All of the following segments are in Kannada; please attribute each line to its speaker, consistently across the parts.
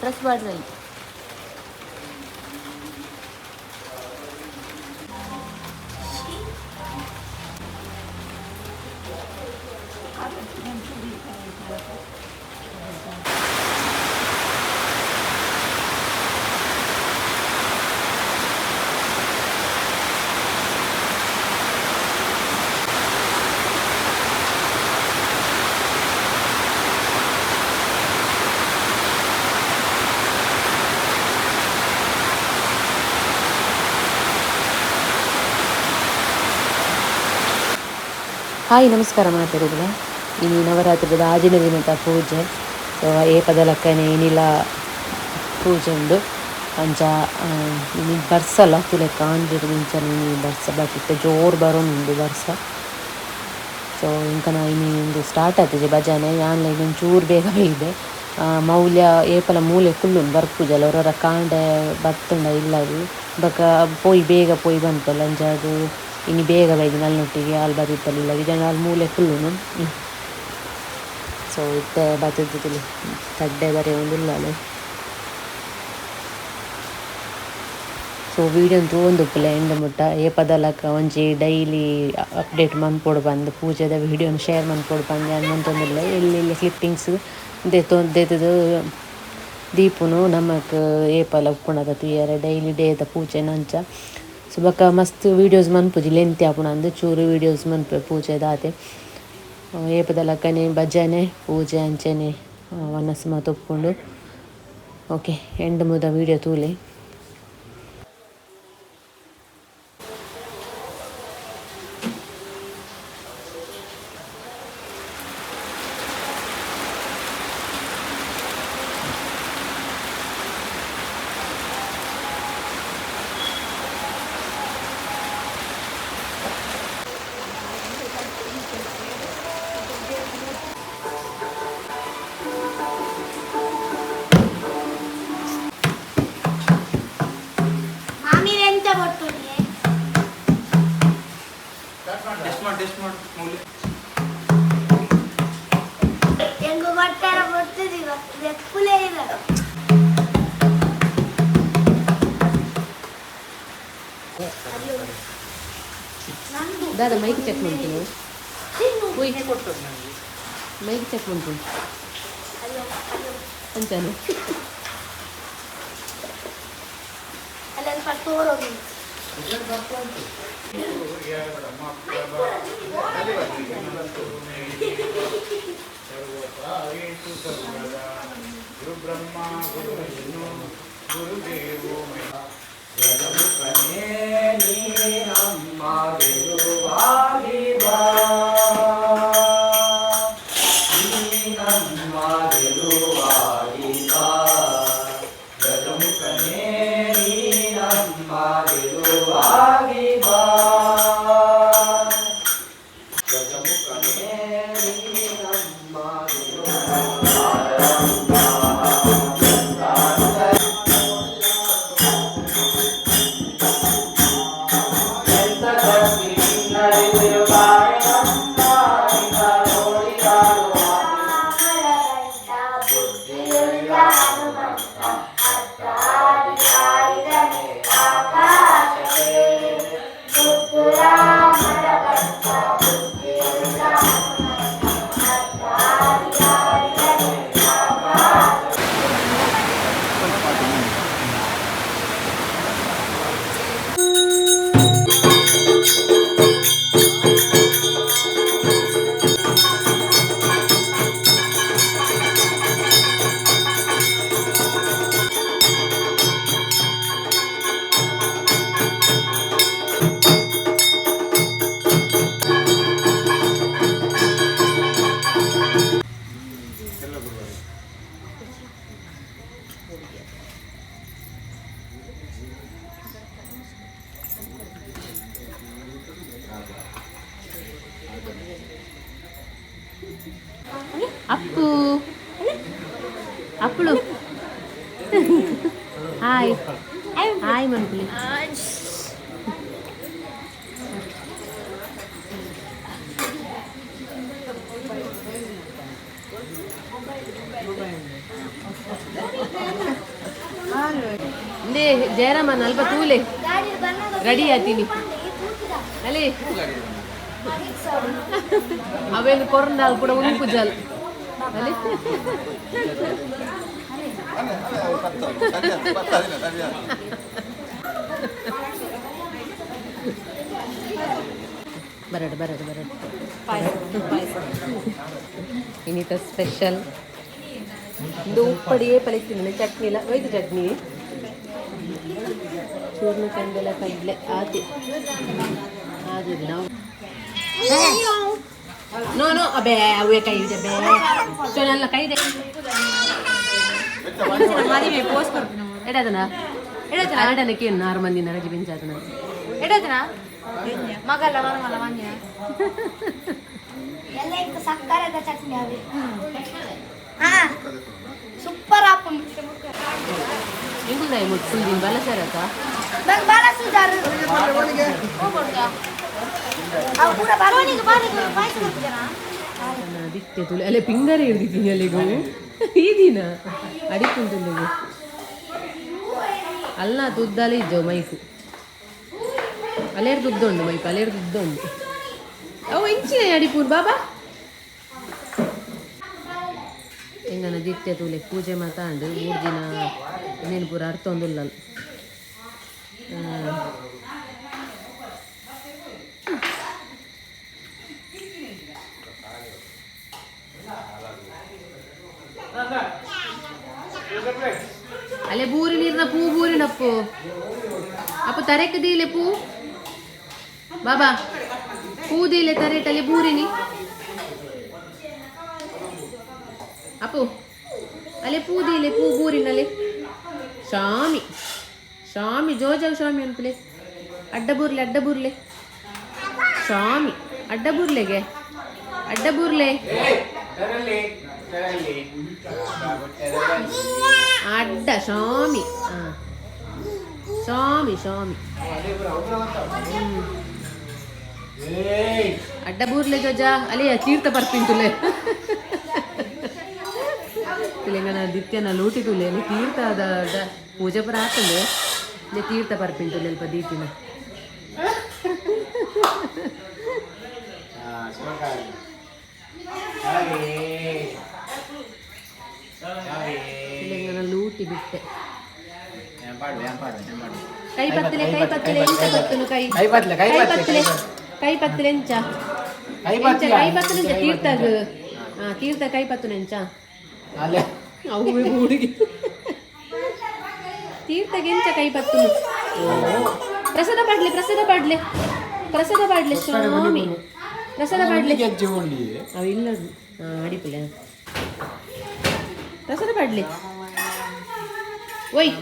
Speaker 1: ಪ್ರೆಸ್ ಮಾಡ್ರಲ್ಲಿ ಹಾಯ್ ನಮಸ್ಕಾರ ಮಾತಾಡಿದ್ರೆ ಇನ್ನು ನವರಾತ್ರಿದ ಆಜಿನ ದಿನದ ಪೂಜೆ ಏಪದಲಕ್ಕನೆ ಏನಿಲ್ಲ ಪೂಜೆ ಉಂಡು ಅಂಚ ಇನ್ನು ಬರ್ಸಲ್ಲ ತುಲೆ ಕಾಂಡಿರು ಮುಂಚೆ ಬರ್ಸ ಬಟ್ ಜೋರು ಬರೋನುಂಡು ಬರ್ಸ ಸೊ ಇಂಕನ ಇನ್ನು ಸ್ಟಾರ್ಟ್ ಆಗ್ತದೆ ಭಜನೆ ಯಾನ್ಲ ಇನ್ನೊಂದು ಚೂರು ಬೇಗ ಬೇಯಿದೆ ಮೌಲ್ಯ ಏಪಲ ಮೂಲೆ ಫುಲ್ಲು ಬರ್ಪುಜಲ್ಲ ಅವರವರ ಕಾಂಡೆ ಬತ್ತುಂಡ ಇಲ್ಲದು ಬಕ ಪೋಯಿ ಬೇಗ ಪೋಯಿ ಬಂತಲ್ಲ ಅಂಚ ಅದು ಇನ್ನು ಬೇಗ ಬೈದು ನಲ್ಲೊಟ್ಟಿಗೆ ಅಲ್ಲಿ ಬದಿತ್ತಲಿಲ್ಲ ಜನ ಅಲ್ಲಿ ಮೂಲೆ ಫುಲ್ಲು ಸೊ ಇತ್ತೆ ಬತ್ತಿದ್ದಿಲ್ಲ ತಡ್ಡೆ ಬರೀ ಒಂದಿಲ್ಲ ಸೊ ವೀಡಿಯೋ ತೋಂದುಪ್ಪುಲೆ ಎಂಡ್ ಮುಟ್ಟ ಏಪದಲಕ ಒಂಜಿ ಡೈಲಿ ಅಪ್ಡೇಟ್ ಮನ್ಪೊಡು ಬಂದು ಪೂಜೆದ ವೀಡಿಯೋನ ಶೇರ್ ಮನ್ಪೊಡು ಬಂದು ಅನ್ನೊಂತೊಂದಿಲ್ಲ ಎಲ್ಲಿ ಕ್ಲಿಪ್ಪಿಂಗ್ಸ್ ದೆತ್ತದು ದೀಪುನು ನಮಕ್ ಏಪಲ ಉಪ್ಪುಣದ ತುಯ್ಯರೆ ಡೈಲಿ ಡೇದ ಪೂಜೆ ನಂಚ ಸೊ ಬೊಕ ಮಸ್ತ್ ವೀಡಿಯೋಸ್ ಮನ್ಪುಜಿ ಲೆಂತಿ ಆಪುಣ ಅಂದು ಚೂರು ವೀಡಿಯೋಸ್ ಮನ್ಪೆ ಪೂಜೆ ದಾತೆ ಏಪದಲಕ್ಕನೆ ಭಜನೆ ಪೂಜೆ ಅಂಚನೆ ವನಸ್ ಮಾತೊಪ್ಪುಂಡು ಓಕೆ ಎಂಡ್ ಮುದ ವೀಡಿಯೋ ತೂಲೆ ದಾದ ಮೈಕ್ ಚೆಕ್ ಮಾಡ್ತೀನಿ ಮೈಕ್ ಚೆಕ್ ಮಾಡ್ತೀನಿ ಅಂತಾನೆ ಗುರು ಬ್ರಹ್ಮ ಗುರು ವಿಷ್ಣು ಗುರು ದೇವೋ ನಮ್ಮ ಗೆಲುವಾಗಿ ಬಾ ನಮ್ಮ ಗೆಲುವಾಗಿ ಬಾ ಗಜಮುಖನೇ ನಮ್ಮ ಗೆಲುವಾಗಿ ಬಾ ಗಜಮುಖನೇ ನಮ್ಮ ಅಪ್ಪು ಅಪ್ಪಳು ಹಾಯ್ ಹಾಯ್ ಮನ್ಕುಲಿ ತೂಲೆ ಜಯರಾಮನ್ ಅಲ್ಪ ತೂಲೆ ರೆಡಿ ಆತೀನಿ ಅಲ್ಲಿ ಅವೇನು ಕೊರಂದಾಲ್ ಕೂಡ ಉಂಪು ಜಲ್ ಅಲ್ಲಿ ಬರಡು ಬರಡು ಬರಡು ಇನ್ನಿತ ಸ್ಪೆಷಲ್ ಇದು ಉಪ್ಪಡಿಯೇ ಪಲಿತೀನಿ ಚಟ್ನಿ ಇಲ್ಲ ಒಯ್ದು ಚಟ್ನಿ ಚೂರ್ಣ ಕಂದೆಲ್ಲ ಕಡಲೆ ಆದಿ ಆದಿಲ್ಲ ನಾವು ನೋ ನೋ ಅಬೇ ಅವೇ ಕೈ ಇದೆ ಬೇ ಸೊನೆಲ್ಲ ಕೈ ಇದೆ ಎಡದನ ಎಡದನ ಆಡನಕ್ಕೆ 6 ಮಂದಿ ನರಜಿ ಬೆಂಚಾದನ ಎಡದನ ಮಗಲ್ಲ ಮರಮಲ್ಲ ಮಂಜ
Speaker 2: ಎಲ್ಲ ಇಂಕ ಸಕ್ಕರೆದ ಚಟ್ನಿ ಅವೆ ಹಾ ಸೂಪರ್ ಆಪು
Speaker 1: ಇಂಗುಲ್ಲ ಮುಟ್ಸುದಿ ಬಲಸರಕ
Speaker 2: ನಂಗೆ ಬಲಸುದಾರು ಹೋಗ್ಬೋದಾ ಅವು ಕೂಡ ಬರೋನಿಗೆ ಬಾರಿಗೆ ಪಾಯಸ ಮಾಡ್ತಿದ್ದಾರಾ
Speaker 1: ದಿಕ್ಕೆ ತುಳಿ ಅಲ್ಲೇ ಪಿಂಗರೆ ಹಿಡಿದಿದ್ದೀನಿ ಅಲ್ಲಿಗೂ ಈ ದಿನ ಅಡಿಕೊಂಡಲ್ಲಿಗೂ ಅಲ್ಲ ತುದ್ದಲಿ ಇದ್ದವು ಮೈಕು ಅಲ್ಲೇರು ದುಡ್ಡುಂಡು ಮೈಕು ಅಲ್ಲೇರು ದುಡ್ಡುಂಡು ಅವು ಇಂಚಿನ ಅಡಿಪೂರ್ ಬಾಬಾ ಹೆಂಗನ ದಿತ್ಯ ತುಳಿ ಪೂಜೆ ಮಾತಾಂಡು 3 ದಿನ ಇನ್ನೇನು ಪೂರ ಅರ್ಥ ಒಂದಿಲ್ಲ ಅಲ್ಲೇ ಬೂರಿ ನೀರಿನ ಪೂ ಬೂರಿನಪ್ಪು ಅಪ್ಪ ತರೆಕ್ ದೀಲೆ ಪೂ ಬಾಬಾ ಪೂ ದೀಲೆ ತರೇಟಲ್ಲಿ ಬೂರಿನಿ ಅಪ್ಪು ಅಲ್ಲೇ ಪೂ ದೀಲೆ ಪೂ ಬೂರಿನಲ್ಲಿ ಸ್ವಾಮಿ ಸ್ವಾಮಿ ಜೋಜಾಗ ಸ್ವಾಮಿ ಅಂತಲೇ ಅಡ್ಡ ಬೂರ್ಲೆ ಸ್ವಾಮಿ ಅಡ್ಡ ಬೂರ್ಲೆಗೆ ಅಡ್ಡ ಬೂರ್ಲೆ ಅಡ್ಡ ಸ್ವಾಮಿ ಸ್ವಾಮಿ ಸ್ವಾಮಿ ಅಡ್ಡ ಬೂರ್ಲೆ ಜೋಜ ಅಲ್ಲೇ ತೀರ್ಥ ಬರ್ಪಿಂತುಲೆ ತೆಲಂಗಾಣ ದಿತ್ಯನ ಲೂಟಿ ತುಲೆ ತೀರ್ಥ ಅದ ಪೂಜೆ ಪರ ಹಾಕಂಡೆ ತೀರ್ಥ ಬರ್ಪಿಂತುಲೆ ಅಲ್ಪ ದೀತಿನ ತೆಲಂಗಾಣ ಲೂಟಿ ಬಿಟ್ಟೆ ಕೈ ಪತ್ತಲೆ ಎಂಚ ಗೊತ್ತನು ಕೈ ಪತ್ತಲೆ ಎಂಚ ತೀರ್ಥಗ ತೀರ್ಥ ಕೈ ಪತ್ತನು ಎಂಚ ಅವು ಹುಡುಗಿ ತೀರ್ಥಗೆ ಎಂಚ ಕೈ ಪತ್ತನು ಪ್ರಸಾದ ಪಾಡ್ಲೆ ಸ್ವಾಮಿ ಪ್ರಸಾದ ಪಾಡ್ಲೆ ಅವು ಇಲ್ಲ ಅಡಿಪುಲೆ ಪ್ರಸಾದ ಪಾಡ್ಲೆ ಒಯ್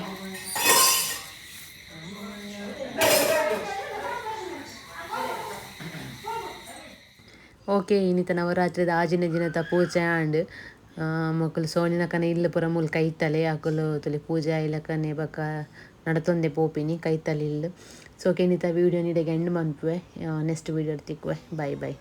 Speaker 1: ಓಕೆ ಇನ್ನಿತ ನವರಾತ್ರಿದ ಆಜಿನ ದಿನದ ಪೂಜೆ ಆಂಡ್ ಮಕ್ಕಳು ಸೋನಿನ ಕನೆ ಇಲ್ಲ ಪುರ ಮೂಲ ಕೈತಲೆ ಅಕಲು ತಲೆ ಪೂಜೆ ಇಲ್ಲಕನೆ ಬಕ್ಕ ನಡತೊಂದೆ ಪೋಪಿನಿ ಕೈತಲೆ ಇಲ್ಲ ಸೊ ಓಕೆ ಇನ್ನಿತ ವೀಡಿಯೋ ನೀಡಿಗೆ ಎಂಡ್ ಮನ್ಪುವೆ ನೆಕ್ಸ್ಟ್ ವೀಡಿಯೋ ತಿಕ್ಕುವೆ ಬಾಯ್ ಬಾಯ್